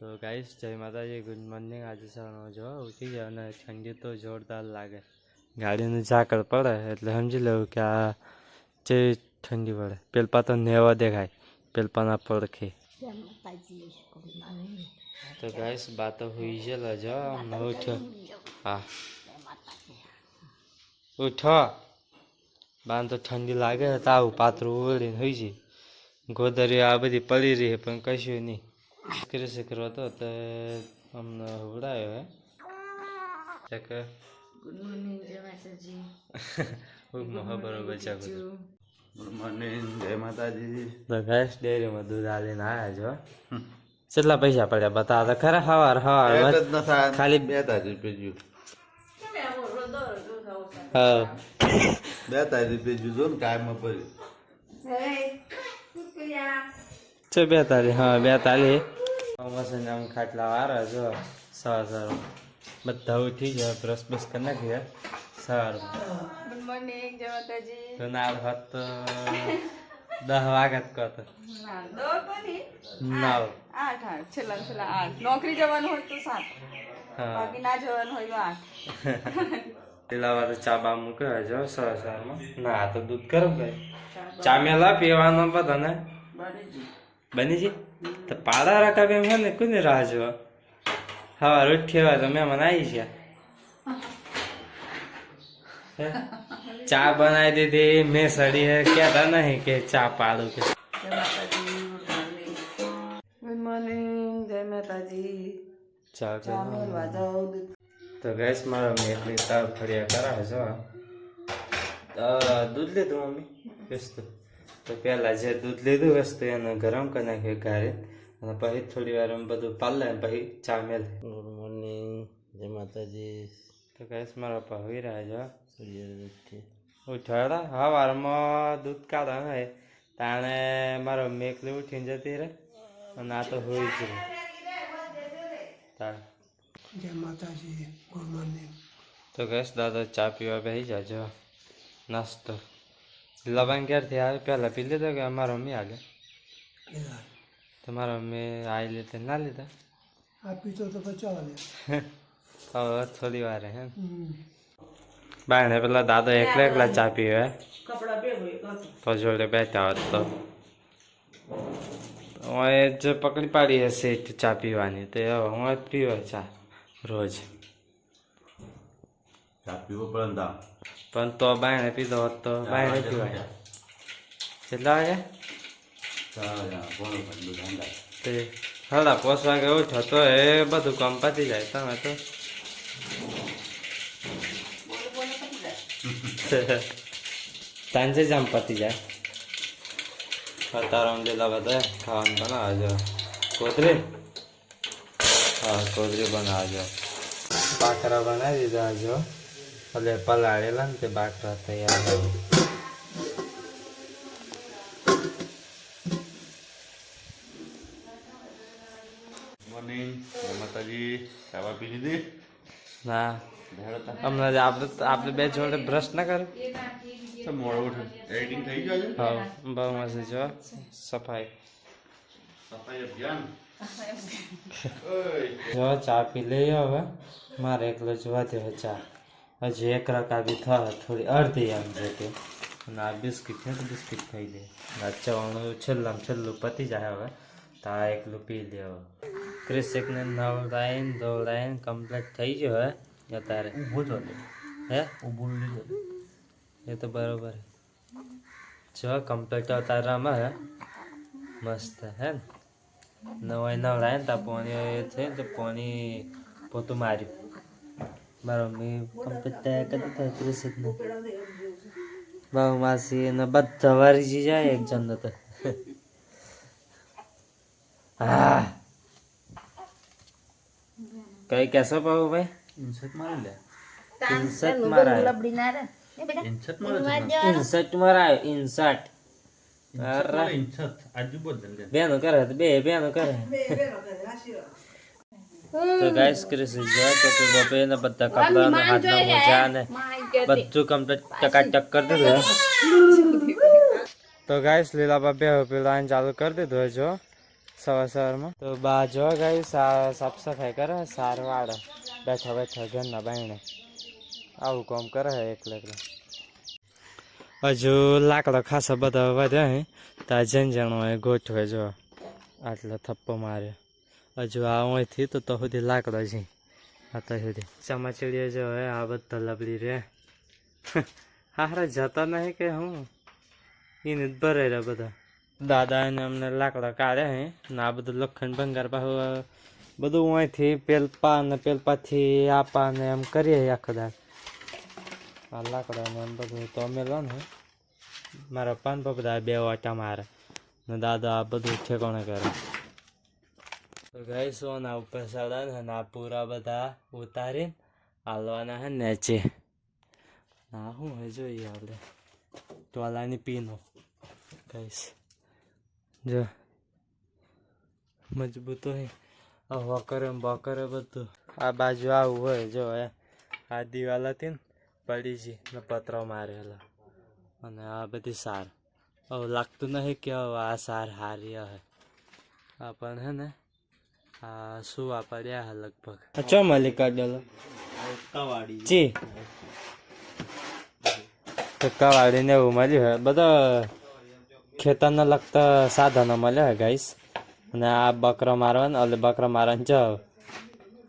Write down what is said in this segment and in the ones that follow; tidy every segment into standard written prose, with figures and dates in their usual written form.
તો ગાઈસ જય માતાજી, ગુડ મોર્નિંગ। આજે સવારમાં જો ઉઠી ગયા અને ઠંડી તો જોરદાર લાગે। ગાડીનું ઝાકળ પડે એટલે સમજી લેવું કે આ જે ઠંડી પડે। પેલપા તો નેવા દેખાય, પેલપાના પડખે। તો ગાઈસ બાતો હુઈ ગયેલા જો ઉઠ્યો। હા ઉઠો, બાન તો ઠંડી લાગે તાવ પાતળું ઓળીને હોઈ જાય। ગોદરી આ બધી પડી રહી પણ કશું નહીં। શીખરો હતો તો અમને ઉડાયો હે ચક ગુડ મોર્નિંગ જય માતાજી। બરોબર છે। ગુડ મોર્નિંગ જય માતાજી। તો ગેસ ડેરીમાં દૂધ આલીને આવ્યા છો। કેટલા પૈસા પડ્યા બતા તો ખરા? હવાર ખાલી 42 રૂપિયા હા 42 રૂપિયા જો ને કાયમાં પડ્યું છે 42। હા 42 મસન આમ ખાટલા વાળા જો સવાર બધા ઉઠી જાય, બ્રશ બ્રશ કરી નાખીએ સવારમાં। ગુડ મોર્નિંગ જય માતાજી। તો ના હોત તો 10 વાગ્યા જ કહતો ના દો તો નહીં, 9 8 છેલ્લા 8। નોકરી જવાનું હોય તો 7, હા બાકી ના જવાનું હોય તો 8। પેલા વાર ચા બા મૂકે જો સવારમાં। ના તો દૂધ ગરમ કરે, ચા મેલા પીવાનો બધાને બની છે। તો પાડા રાખા એમ છે ને કોઈને રાહ જોવા? હા ઉઠી હોય તો મહેમાન આવી ગયા। ચા બનાવી દીધી મેં સડી હે, કહેતા નહીં કે ચા પાડું કે ગુડ મોર્નિંગ જય માતાજી। ચા ચા મેળવા જાઉં। તો ગેસ મારો મેટલી તાવ ફર્યા કરાવે છો। દૂધ લીધું મમ્મી વસ્તુ તો પહેલાં જે દૂધ લીધું વસ્તુ એને ગરમ કરી નાખ્યું ગારે, અને પછી થોડી વાર બધું પાલે પછી ચા મેલે। ગુડ મોર્નિંગ જય માતાજી। તો ગેસ મારા પપ્પા હોઈ રહ્યા છો। ઉઠાડા સવારમાં દૂધ કાઢા હોય તાણે મારો મેકલી ઉઠીને જતી રહે અને આ તો હોઈ જ રહે તાણ। જય માતાજી, ગુડ મોર્નિંગ। તો ગેસ દાદા ચા પીવા બેસી જાજો। નાસ્તો લબાન ક્યારથી આવે? પહેલાં પી લીધો કે અમારા મમ્મી હાલે? તમારા મમ્મી આવી લીધે ના લીધા? આ પીતો તો બચાવ લે હવે થોડી વાર હે બાયણે પેલા દાદા એકલા એકલા ચા પીવે, પજોડે બેઠા હોત તો હું જે પકડી પાડી હશે ચા પીવાની તો હું જ પીવે ચા રોજ। ચા પીવો પડે પણ તો બાયણે પીધો હોત તો બાયણે પીવાય। કેટલા વાગે? તે 5:30 વાગે ઉઠો તો એ બધું કામ પતી જાય। તમે તો સાંજે જ આમ પતી જાય। તારા લીલા બધા ખાવાનું બનાવજો। કોથરી હા કોથરી બનાવજો। બાકરા બનાવી દીધા જો, એટલે પલાળેલા ને તે બાકરા તૈયાર। મોર્નિંગ જય માતાજી। ચા પી લીધી? ના હમણાં આપણે બે જોડે બ્રશ ના કરે મોડું ઉઠે એડિટિંગ થઈ ગયું છે? હા બહુ મસ્ત જો સફાઈ અભિયાન જો ચા પી લઈએ હવે। મારે એકલો જોવા દે ચા હજી એક રકા બી થાય થોડી અડધી આમ જતી, અને આ બિસ્કીટ છે તો બિસ્કીટ ખાઈ લે। આ ચવાણું છેલ્લું પતી જાય હવે તો આ એકલું પી લે હવે। ક્રિશિકને નવડાઈને દોડાઈને કમ્પ્લીટ થઈ ગયો હે અત્યારે ઊભો છો હે ઊભું લીધું એ તો બરોબર જો કમ્પ્લીટ અત્યારે રમે હે મસ્ત હે ને। નવાઈ નવડાય ને તા પાણી છે ને તો પાણી પોતું માર્યું મારો મમ્મી કમ્પ્લીટ તૈયાર કરી દીધા ક્રિશિકને। બહુ માસી એને બધા વારી જાય એક જણ તો હા કઈ કેસો પાવું ભાઈ? ઇન્સર્ટ મારી લે, ઇન્સર્ટ મારાય, ઇન્સર્ટ મારાય, ઇન્સર્ટ બેનો કરે તો બે બેનો કરે। તો ગાઈસ ક્રિશિક જો તો બપે ને બધા કપડાનો હાથનો મોજા ને બધું કમ્પ્લીટ ટકાટક કરી દીધું। તો ગાઈસ લીલા બાપે પેલા ચાલુ કરી દીધું જો સવારમાં તો બા જો ગઈ સાફ સફાઈ કરે સાર વાળે બેઠા બેઠા ઘરના બાયણે આવું કામ કરે એકલે હજુ લાકડો ખાસા બધા વધ્યા હે તો આ જણજણો ગોઠવે જો આટલો થપ્પો માર્યો હજુ આ અહીંથી તો સુધી લાકડો છે અત્યાર સુધી ચમાચીડીઓ જો હે આ બધા લબડી રે હારા જતા નહીં કે હું એને જ ભરે રહ્યા બધા દાદા એને અમને લાકડા કાઢ્યા હે ને આ બધું લખણ ભંગાર પાછું બધું અહીંથી પેલપા ને પેલપાથી આપા ને એમ કરીએ આખો દાડ આ લાકડા ને એમ બધું તો અમે લો ને મારા પાન બધા બે વાટા મારે ને દાદા આ બધું ઠેકાણે કરે તો ગાય સોના ઉપર ચડા ને આ પૂરા બધા ઉતારીને હાલવાના હે નેચે ના શું હે જોઈએ આપણે ટોલાની પીનો ગાઈસ જો મજબૂત હોય આ વકરે બકરે બધું આ બાજુ આવું હોય જો હે આ દિવાલ હતી ને પડી છે ને પતરો મારેલો અને આ બધી સાર હવે લાગતું નહીં કે હવે આ સાર હારી હે આ પણ હે ને આ સુવા પડ્યા હે લગભગ ચો મળી કાઢેલો ચી તો કવાડીને એવું મળ્યું હે બધા ખેતરને લગતા સાધનો મળ્યા હે ગાઈસ અને આ બકરો મારવાનો એટલે બકરો મારવાનું જાવ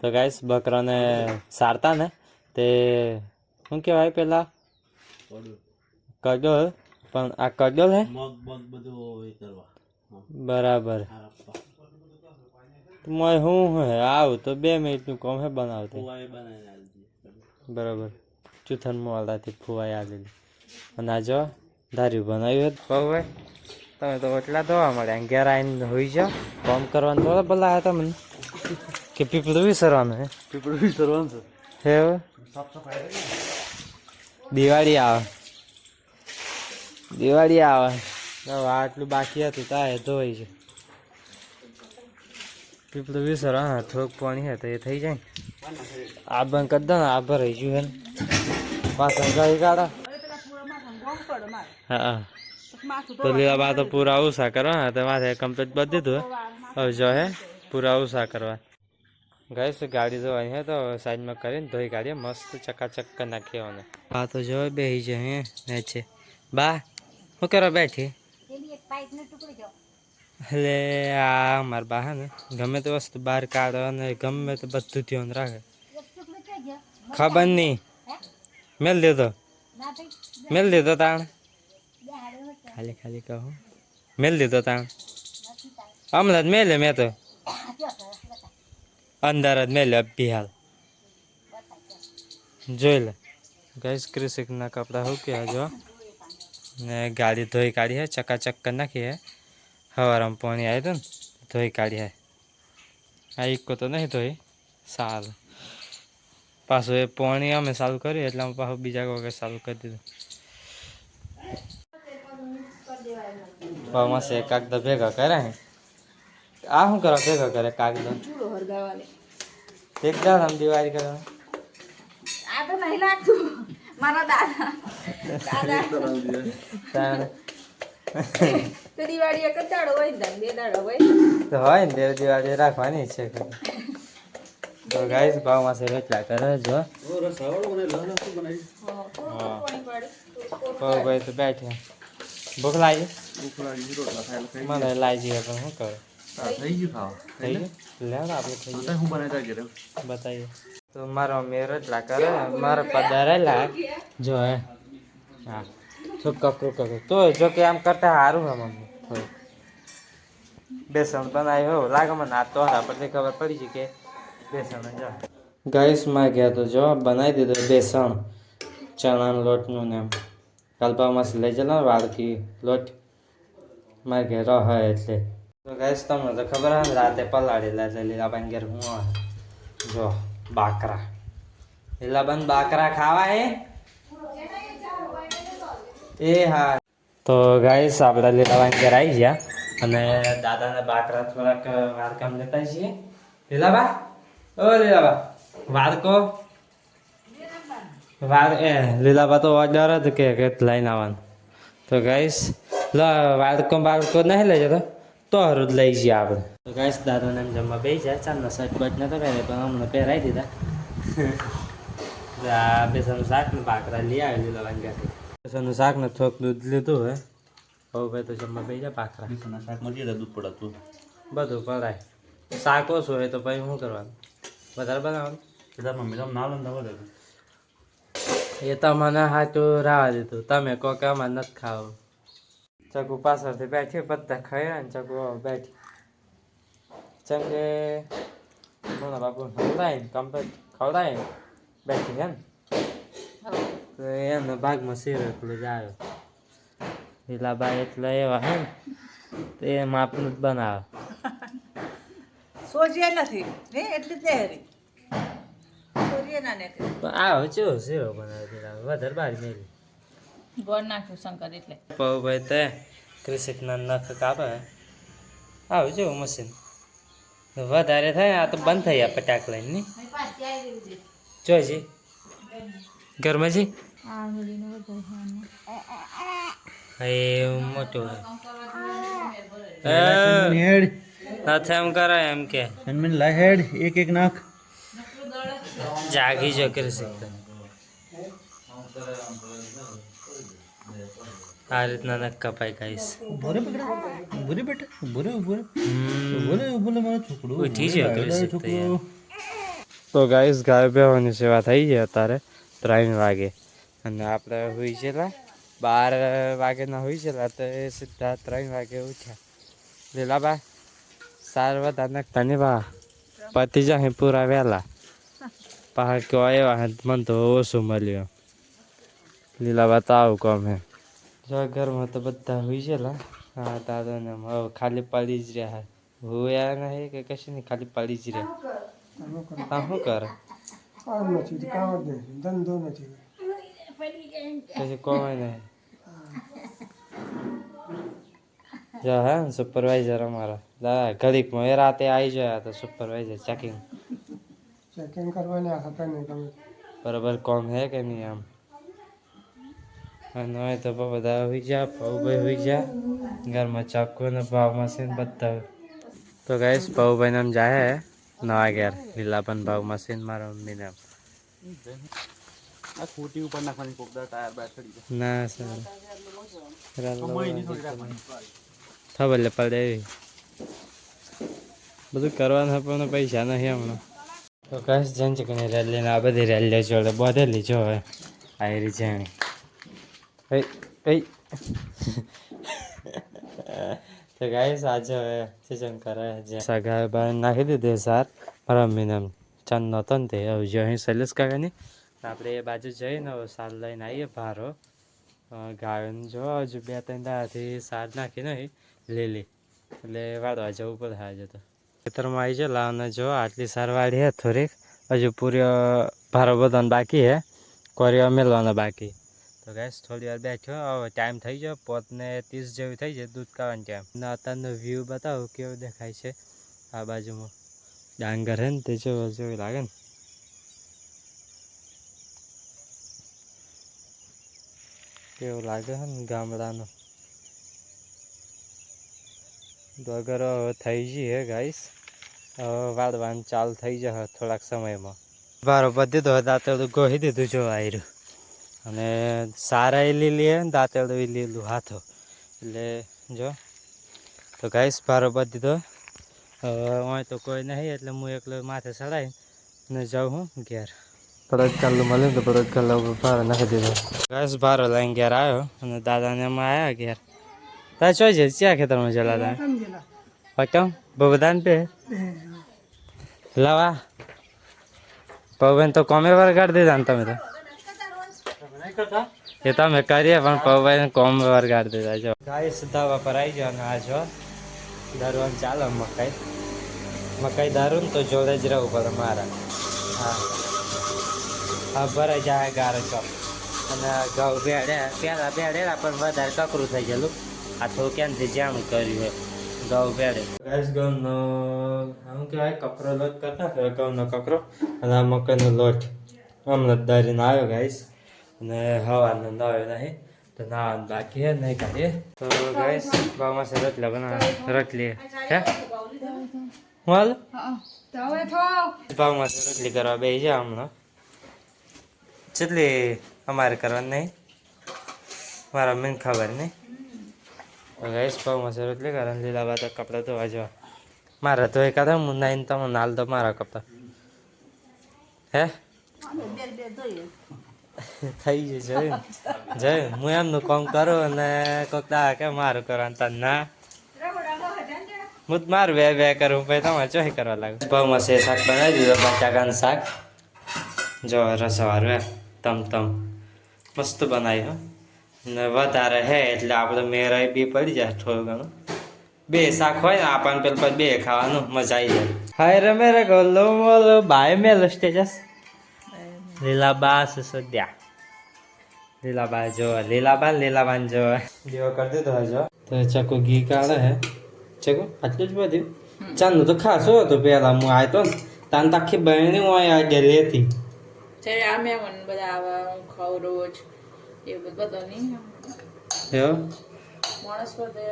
તો ગાઈસ બકરાને સારતા ને તે શું કહેવાય પેલા કડોલ પણ આ કડોલ હે બરાબર મોય શું હે આવું તો 2 મિનિટનું કામ હે બનાવતે બરાબર ચૂથન મોલાથી ફુવાઈ આવેલી અને આ જો ધાર્યું બનાવ્યું હવે તમે તો એટલા ધોવા મળ્યા ઘેર આવીને હોઈ જાઓ કામ કરવાનું થોડા બોલા તમને કે પીપળું વિસરવાનું હે પીપળું વિસરવાનું છે હે દિવાળી આવે હવે આટલું બાકી હતું તારે ધોઈ છે પીપળું વિસરવા હા થોડુંક પાણી હે તો એ થઈ જાય આ બંધ કરી દો ને આ ભરાઈ ગયું હે ને પાછળ ગાડી કાઢો હા તો લીલા બા તો પૂરા ઉષા કરવા તો માથે કમ્પ્લીટ બધી દીધું હવે જો હે પૂરા ઉષા કરવા ગઈશ ગાડી ધોવાની હે તો સાઈડમાં કરીને ધોઈ કાઢીએ મસ્ત ચકાચક કરી નાખીએ બા તો જો બેસી જાય હે છે બા શું કરો બેઠી એટલે આ મારા બા હે ને ગમે તે વસ્તુ બહાર કાઢો અને ગમે તે બધું ધ્યાન રાખે ખબર નહીં મેલ દીધો તાણ ખાલી ખાલી કહું મેલ દીધો તાણ હમણાં જ મેલે મેં તો અંદર જ મેલે અભી હાલ જોઈ લે ગઈશ કૃષિકના કપડાં હુક્યા જો ને ગાડી ધોઈ કાઢી હે ચકાચક કરી નાખી હે સવારમાં પાણી આવ્યું હતું ને ધોઈ કાઢી હે આ ઇકો તો નહીં ધોઈ સારું પાછું એ પાણી અમે ચાલુ કર્યું એટલે અમે પાછું બીજા વખત ચાલુ કરી દીધું મસ્ત કાગડા ભેગા કરે હે આ શું કરો ભેગા કરે કાગડા એકદમ આમ દિવાળી કરવા આ તો નહીં લાગતું મારા દાદા તો દિવાળી એક જ દાડો હોય ને 2 દાડો હોય તો હોય ને દિવાળી રાખવાની છે તો ગાઈસ ભાવમાં છે રોટલા કરે જો ભાઈ તો બેઠે ભૂખ લાગી મને લાગી પણ શું કરે થઈ ગયું ખાવા થઈ ગયું લે આપણે થઈ ગયું હું બનાવી ઘરે બતાવીએ તો મારો મેં રોટલા કરે મારા પધારેલા જો હે હા તો કકરું કકરું તો જો કે આમ કરતા સારું હે મમ્મી થોડું બેસણ બનાવ્યું હોય લાગે મને આ તો આપણને ખબર પડી છે કે બેસણ જો ગાઈસમાં ગયા તો જો બનાવી દીધું બેસણ ચણાનો લોટનું ને એમ કલ્પામાં લઈ જલા વાળથી લોટ મારે ઘેર હોય એટલે તો ગાઈસ તમને તો ખબર હે ને રાતે પલાળેલા એટલે લીલાબાન ઘેર હું જો બાકરા લીલાબાન બાકરા ખાવા હે એ હા તો ગાઈસ આપણે લીલાબાન ઘેર આવી ગયા અને દાદાના બાકરા થોડાક વારકામ લેતા છીએ લીલાબા ઓ લીલાબા વારકો લીલાબા તો ઓર્ડર જ કે લઈને આવવાનું તો ગાઈસ વારકો બાળકો નહીં લઈ જતો તો હરું જ લઈ જઈએ આપણે તો ગાઈસ દાદાને એમ જમવા બેસી જાય ચાલના શર્ટ બટ નતો પહેરે પણ હમણાં પહેરાવી દીધા આ બેસનનું શાક ને ભાખરા લઈ આવી લીધા વાંગ્યાથી બેસનનું શાક ને થોડુંક દૂધ લીધું હે હવે ભાઈ તો જમવા બેસી જાય ભાખરા બેસનના શાકમાં જે દૂધ પડાતું બધું પડાય શાક ઓછું હોય તો પછી શું કરવાનું વધારે બનાવવાનું કદાચ મમ્મી તમે ના લો ને વધારે એ તમને હાચું રાવા દીધું તમે કહો કે અમારે નથી ખાવું ચકુ પાછળથી બેઠી બધા ખાયા ને ચકુ બેઠી ચંગે બોલો બાપુ ખવડાય ને કમ્પ્લીટ ખવડાય ને બેઠી છે ને તો એમના ભાગમાં શીરો એટલું જ આવ્યો લીલાબાઈ એટલે એવા હે ને તો એ માપનું જ બનાવે સોજીયા નથી હે એટલી તહેરી સોજીયા ના નથી પણ આવો ચેવો શીરો બનાવે દીધા વધારે બારી મેલી ગોળ નાખ્યું શંકર એટલે પૌભાઈ તે કૃષિકના નખ કાપે આવું જેવું મશીન વધારે થાય આ તો બંધ થઈ ગયા પટાક લઈને ની જોઈજી ઘરમાં જી એ મોટું હેડ નથી એમ કરે એમ કે સનમીન લા હેડ એક એક નાખ જાગી જો કૃષિક આ રીતના નખ કપાઈ ગાઈશ બોરે પકડા બોરે બેટા બોરે બોરે બોરે બોલે મારો છોકરો ઉઠી ગયો કૃષિક તો ગાઈસ ગાય બેવાની સેવા થઈ છે અત્યારે 3 વાગે અને આપણે હોઈ છેલા 12 વાગેના હોઈ છેલા તો એ સીધા 3 વાગે ઉઠ્યા લીલાબા સાર વધારે નાખતા ને બા પતિ જાય પૂરા વહેલા પહાડ કે આવ્યા મને તો ઓછું મળ્યું લીલાબા તો આવું કામ હે જો ઘરમાં તો બધા હોઈ છેલા હા દાદાને હવે ખાલી પડી જ રહ્યા હોયા નહીં કે કશું નહીં ખાલી પડી જ રહ્યા હા શું કરે કામ નથી કામ જ નથી ધંધો નથી પછી કોઈ નહીં જો હા સુપરવાઇઝર અમારા દાદા ઘડીકમાં એ રાતે આવી જાય તો સુપરવાઇઝર ચેકિંગ ચેકિંગ કરવાની આ ખબર નહીં તમે બરાબર કોમ હે કે નહીં આમ અને હોય તો બધા હોઈ જા પૌભાઈ હોઈ જા ઘરમાં ચાકુ ને ભાવ મશીન બધા તો ગાઈશ પૌભાઈ નામ જાય નવા ઘેર લીલાપન ભાવ મશીન મારા મમ્મીને આ ખોટી ઉપર નાખવાની કોકદા ટાયર બાર ચડી જાય ના સર કમાઈ નહીં થોડી રાખવાની ખબર લે પડે એવી બધું કરવાનું પણ પૈસા નહીં હમણાં તો કશ જંચકની રેલીને આ બધી રેલીઓ જોડે બોધેલી જો હવે આયરી જાણી તો ગાઈસ આજે હવે સિઝન કરે જે સગાએ બહાર નાખી દીધી સાર મારા મમ્મીને ચંદ નહોતો ને તે હવે જો અહીં સૈલેસ કાકાની આપણે એ બાજુ જઈને હવે સાર લઈને આવીએ ભારો ગાયોને જો હજુ 2-3 દાડાથી સાર નાખી નહીં લીલી એટલે વાળવા જવું પડે આજે તો ખેતરમાં આવી છે લાવને જો આટલી સાર વાળી હે થોડીક હજુ પૂરી ભારો બધાને બાકી હે કોરીઓ મેળવાનો બાકી તો ગેસ થોડી વાર બેઠ્યો હવે ટાઈમ થઈ ગયો 5:30 જેવી થઈ જાય દૂધ કાઢવાનો ટાઈમ અને અત્યારનો વ્યૂ બતાવો કેવો દેખાય છે આ બાજુમાં ડાંગર હે ને તે જેવું લાગે ને કેવું લાગે છે ને ગામડાનું ડગર હવે થઈ ગઈ હે ગાઈસ હવે વાળવાનું ચાલુ થઈ જશે થોડાક સમયમાં બારો બધી તો દાંતેડું ગોહી દીધું જો આયરું અને સારા લીલી હે ને દાંતેડું લીલું હાથો એટલે જો તો ગાઈસ બારો બધી તો હોય તો કોઈ નહીં એટલે હું એકલો માથે ચડાવીને જાઉં હું ઘેર પરત ચાલુ મળે તો પરત ચાલુ ભારો નાખી દીધો ગાઈસ ભારો લઈને ઘેર આવ્યો અને દાદાને એમાં આવ્યા ઘેર તા ચોઈ છે ક્યાં ખેતરમાં ચલા તા પટમ બધાને પે લાવા પવન તો કોમે વરગાડી દીધા ને તમે તો એ તમે કરીએ પણ પવન કોમ વરગાડી દીધા જો ગાય સીધા પર આવી જાવ ને આ જો દારવાનું ચાલે મકાઈ દારૂ ને તો જોડે જ રહેવું પડે મારા હા હા ભરાઈ જાય ગારો ચોક અને ઘઉં પહેલા બેડેલા પણ વધારે કકરું થઈ ગયેલું આ થોડું ક્યાંથી જાણું કર્યું હોય ઘઉં ભેડે ગાઈસ ઘઉંનો શું કહેવાય કકરો લોટ કરતા ઘઉંનો કકરો અને આ મકાઈનો લોટ હમણાં જ દારીને આવ્યો ગાઈસ અને હવાનો નવ્યો નહીં તો ના બાકી હે નહીં કાઢીએ તો ગાઈસ બામાં સે રોટલા બના રોટલી હે હાલ બામાં સે રોટલી કરવા બે છે હમણાં કેટલી અમારે કરવાની નહીં મારા મને ખબર નહીં તો ગાઈસ બામાં સે રોટલી કરવાની લીલા બાદ કપડાં ધોવા જવા મારા તો એકાદ હું નાઈને તમે નાલ દો મારા કપડાં હે થઈ જશે જય હું એમનું કામ કરું અને કોઈક દા કે મારું કરવાનું તને ના હું જ મારું બે કરું પછી તમારે ચોહી કરવા લાગુ ભાવમાં છે શાક બનાવી દીધો બટાકાનું શાક જો રસવાળું હે તમ મસ્ત બનાવી હો ને વધારે હે એટલે આપણે મેરાઈ બી પડી જાય થોડું ઘણું બે શાક હોય ને આપણને પેલું પછી બે ખાવાનું મજા આવી જાય હાય રે મેરે ગોલો મોલો બાય મેલો સ્ટેજસ લીલાબા સસોદ્યા લીલાબા જો લીલાબા જો દેવો કરી દીધો જો તો ચકુ ઘી કાઢે હે ચકુ આટલું જ બધું ચાંદનું તો ખાસો હતો પેલા હું આવ્યો ને તાન તાખી બહેણી હોય આજે લેતી અમે બધા આવા હું ખાઉં રોજ એવું બધું નહીં એવું માણસ બધે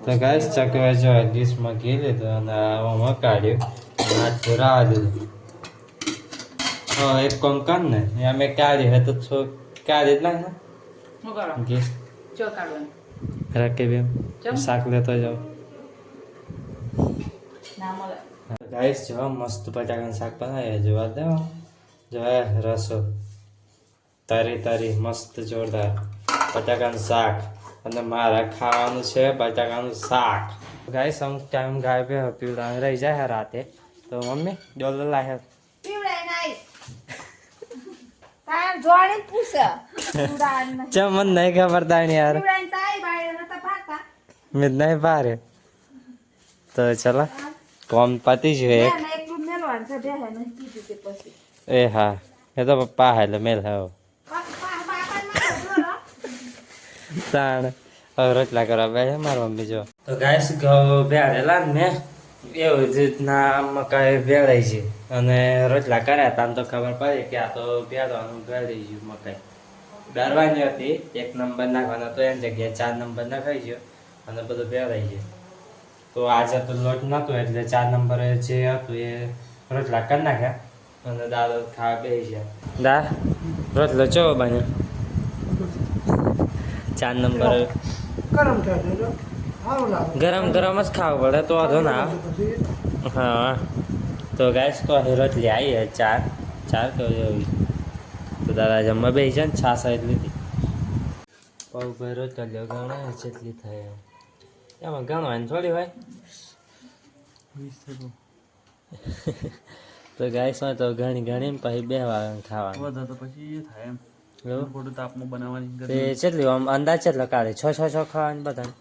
તો ગાઈસ ચકુ જો ડીશમાં ઘી લીધું અને આમાં કાઢ્યું અને આટલું રાહ દીધું એક કોમ કર ને એમ કાઢી હે તો કાઢી જ નાખ ને શું કરો ઘી ચો કાઢવાનું રાખી બેન શાક લેતો જાઓ ના મળે ગાઈસ જો મસ્ત બટાકાનું શાક બનાવીએ જોવા દો જો રસો તારી મસ્ત જોરદાર બટાકાનું શાક અને મારા ખાવાનું છે બટાકાનું શાક ગાઈસ અમુક ટાઈમ ગાય બે પીવડા રહી જાય રાતે તો મમ્મી ડોલર લાહે ચમ મને નહીં ખબર તાણી યાર મેં નહીં પારે તો ચલો કોમ પતી જ એક એ હા એ તો પપ્પા હે એટલે મેલ હા તાણ હવે રોટલા કરવા બે મારા મમ્મી જો તો ગાઈસ ઘઉં ભેળેલા ને મેં એવી રીતના મકાઈ ભેળાઈ છે અને રોટલા કર્યા તા તો ખબર પડી કે આ તો ભેળવાનું ભેળાઈ ગયું મકાઈ ડરવાની હતી 1 નંબર નાખવાનો તો એની જગ્યાએ 4 નંબર નાખાઈ ગયો અને બધું ભેળાઈ ગયું તો આજે તો લોટ નહોતો એટલે 4 નંબરે જે હતું એ રોટલા કરી નાખ્યા અને દાળ ખાવા બેસી ગયા દા રોટલો ચો બન્યો 4 નંબર ગરમ થાય છે જો સારું લાગે ગરમ જ ખાવું પડે તો વાંધો ના આવે. હા તો ગાઈસ તો અહીં રોટલી આવી ચાર તો એવી તો દાદા જમવા બે છે ને છાસ એટલી હતી પગ ભાઈ રોટલી ગણાય જેટલી થાય એમાં ગણવાની થોડી હોય તો ગાઈસ હોય તો ઘણી ને પછી બે વાર ખાવાનું વધારે તો પછી એ થાય એમ એવું થોડું તાપમાં બનાવવાની તે કેટલી આમ અંદાજ કેટલો કાઢે 6 ખાવાની બધા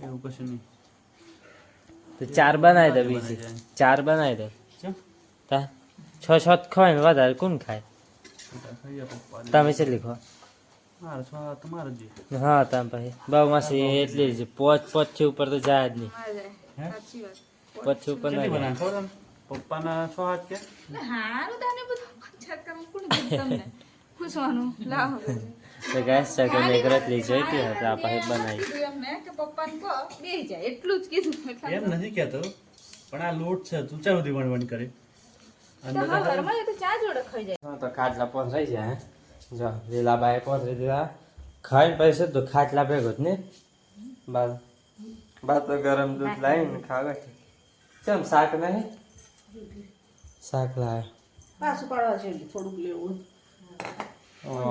એવું કશું નહીં તો 4 બનાવી દે બીજી 4 બનાવી દે કેમ તા 6 ખાય ને વધારે કોણ ખાય ખાઈએ પપ્પા તમે કેટલી ખો મારે છો તમારે જ હા તમે પછી બહુ માસી એટલી જ પોચ થી ઉપર તો જાય જ નહીં પછી ઉપર કેટલી ના બનાવે ખબર તમને? પપ્પાના 6 હાથ કે હારું તને બધું છક્કા કોણ તમને પૂછવાનું લાવો તો ગાઈસ ચકને એક રોટલી જોઈતી હતી આ પછી બનાવી મેં કે પપ્પાને કહો બેહી જાય એટલું જ કીધું એમ નથી કહેતો પણ આ લોટ છે તું ચા બધી વણવણ કરે ઘરમાં તો ચા જોડે ખાઈ જાય હા તો ખાટલા પોસરાઈ જાય હે જો લીલા બાય પોસરી દીધા ખાઈને પછી તો ખાટલા ભેગો જ ને બા તો ગરમ દૂધ લાવીને ખાવે કેમ શાક નહીં શાક લાવે પાછું પાડવા છે થોડુંક લેવું ઓહો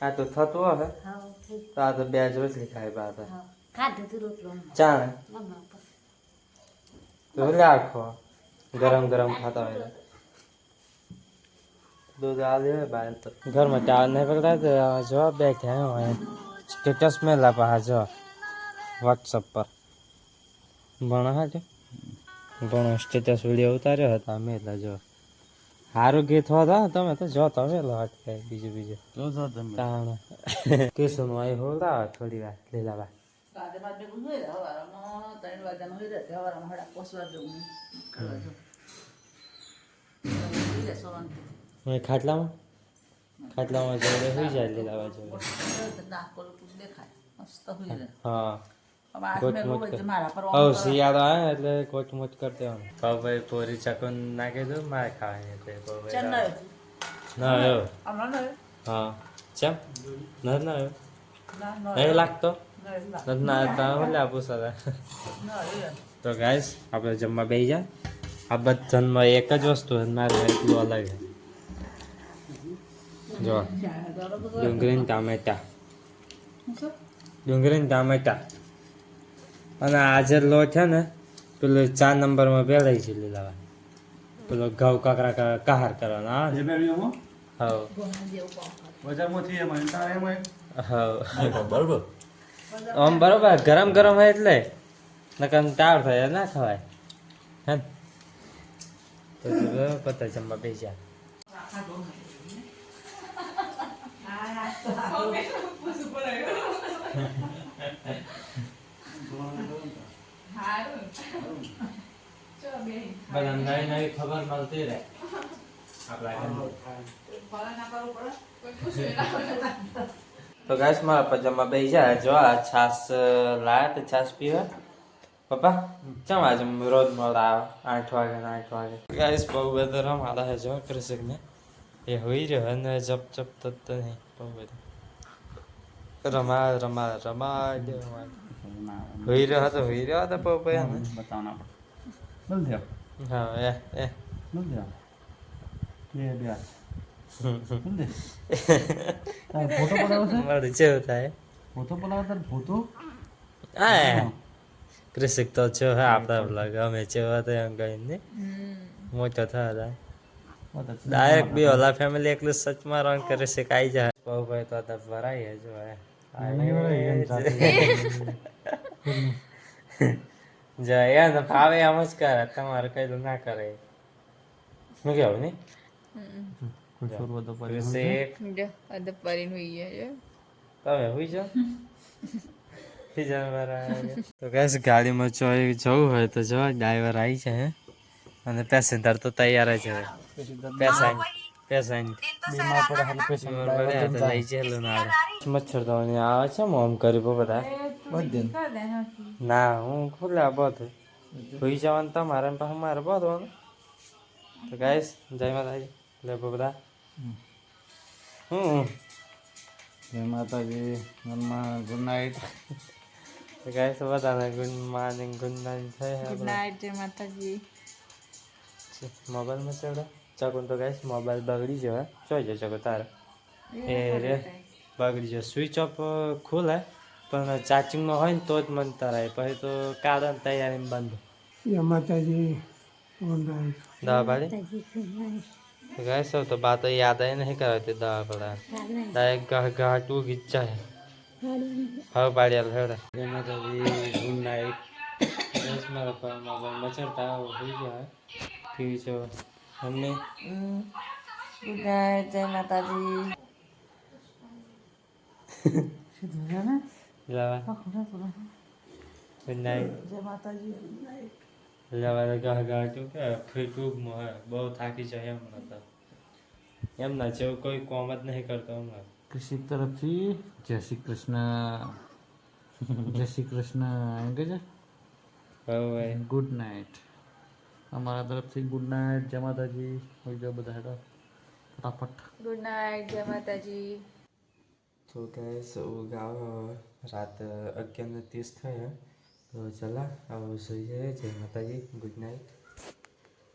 આ તો થતું હશે તો આ તો બે જ રોટલી ખાય બા તો ચાણે તો રાખો ગરમ ખાતા હોય દૂધ આ લે બહાર તો ઘરમાં ટાવર નહીં પકડા તો જો બે ક્યાં હોય સ્ટેટસ મેલા પા જો વોટ્સઅપ પર ભણો હા જો ભણો સ્ટેટસ વિડીયો ઉતાર્યો હતા મેલા જો સારું ગીત હોતા તમે તો જો તો વેલો હટકે બીજું તો જો તમે તાણ કિશન વાય હોતા થોડી વાર લીલા બા કાજે માં ભેગું જોઈ રહ્યા હવારમાં 3 વાગ્યાનું હોય રહ્યા હવારમાં હડા પોસવા જવું કરવા જો ખાટલામાં ખાટલામાં જોડે હોઈ જાય લીલા બાજુ નાક પર દેખાય મસ્ત હોય ને હા હવે આ કોટ મેં મોટ રોજ મારા પર હવે શિયાળો આવે એટલે કોટ મોટ કરી દેવાનું ભાઈ પોરી ચકન નાખી દો મારે ખાવાની એટલે ચેન્નઈ ના આવ્યો હમણાં નહીં હા ચમ ના ના આવ્યો ના નહીં લાગતો નહીં ના ના એટલે આપું સર તો ગાઈસ આપણે જમવા બેસી જા આ બધામાં એક જ વસ્તુ છે મારે એટલું અલગ છે જો ડુંગળી ટામેટા ડુંગળી ટામેટા અને આજે લોટ છે ને પેલો 4 નંબરમાં બેલાઈ છે લીલા પેલો ઘઉં કાકરા કહાર કરવાનો આવે ને બજારમાંથી એમાં તારે એમાં હા બરોબર આમ બરોબર ગરમ ગરમ હોય એટલે નકર ટાળ થાય ના ખવાય હે ને? તો પતા જમવા બેસી જા બધા નવી નવી ખબર મળતી રહે આપણા તો ગાઈસ મારા પજામા બેસી જાય જો આ છાસ લાયા તો છાસ પીવા પપ્પા ચમ આજે રોજ મળા આવે 8 વાગે ને 8 વાગે ગાઈસ બહુ બધો રમાડા છે જો કૃષિક ને એ હોઈ રહ્યો અને જપ જપ તો નહીં બહુ બધું રમા હોઈ રહ્યો તો પપ્પા ને બતાવના બોલ દે હા એ બોલ દે બે બે બોલ દે ફોટો પડાવો છે મારું જેવું થાય ફોટો પડાવો તાર ફોટો હા કૃષિક તો છો હે આપણા બ્લોગ અમે જેવા તો એમ કઈ નહીં મોટો થયા ડાયરેક્ટ બી ઓલા ફેમિલી એકલું સચ મારવાનું કરે છે કાઈ જાય બહુ ભાઈ તો ભરાય જો જાય ને ફાવે આમ જ કરે તમારે કઈ ના કરે શું કેવું નહીં કૃષિક તમે હુઈ જાઓ તો કઈશ ગાડીમાં ચોઈ જવું હોય તો જો ડ્રાઈવર આવી છે અને પેસેન્જર તો તૈયાર જ છે મચ્છર તો આવે છે આમ કરી બધા ના હું ખુલ્લા બધું હોઈ જવાનું તમારે પાસે મારે બધવાનું તો ગાઈશ જય માતાજી લે બધા જય માતાજી મનમાં ગુડ નાઇટ તો ગાઈશ બધાને ગુડ મોર્નિંગ ગુડ નાઇટ થાય ગુડ નાઇટ જય માતાજી મોબાઈલમાં ચડો ચકુન તો ગાઈશ મોબાઈલ બગડી જવા જોઈ જજો ચકુ તારે એ રે બગડી જાય સ્વિચ ઓફ ખુલે પણ ચાર્જિંગમાં હોય ને તો જ મન તરાય પછી તો કાઢો ને તૈયારી બંધ જય માતાજી ગુડ નાઇટ દવા પાડી ગાઈશ તો બાત યાદ આવી નહીં કરાવતી દવા પડા ડાયરેક્ટ ઘાટ ઉગી જ જાય હવે પાડ્યા હેડે જય માતાજી ગુડ નાઇટ ગાઈશ મારા મોબાઈલમાં ચડતા હોઈ જાય ટીવી જો અમને ગુડ નાઇટ જય માતાજી લાવા ગુડ નાઇટ જય માતાજી લાવા ઘાટું કે ફ્રીટુબમાં હે બહુ થાકી જાય એમ નતા એમ ના જેવું કોઈ કોમ જ નહીં કરતો હમણાં કૃષિક તરફથી જય શ્રી કૃષ્ણ જય શ્રી કૃષ્ણ એમ કે છે હવે ગુડ નાઇટ અમારા તરફથી ગુડ નાઇટ જય માતાજી હોઈ જાઓ બધા હેડો ફટાફટ ગુડ નાઇટ જય માતાજી તો ગેસ ગાવ રાત 11:30 થયા તો ચલા આવું જોઈએ જય માતાજી ગુડ નાઇટ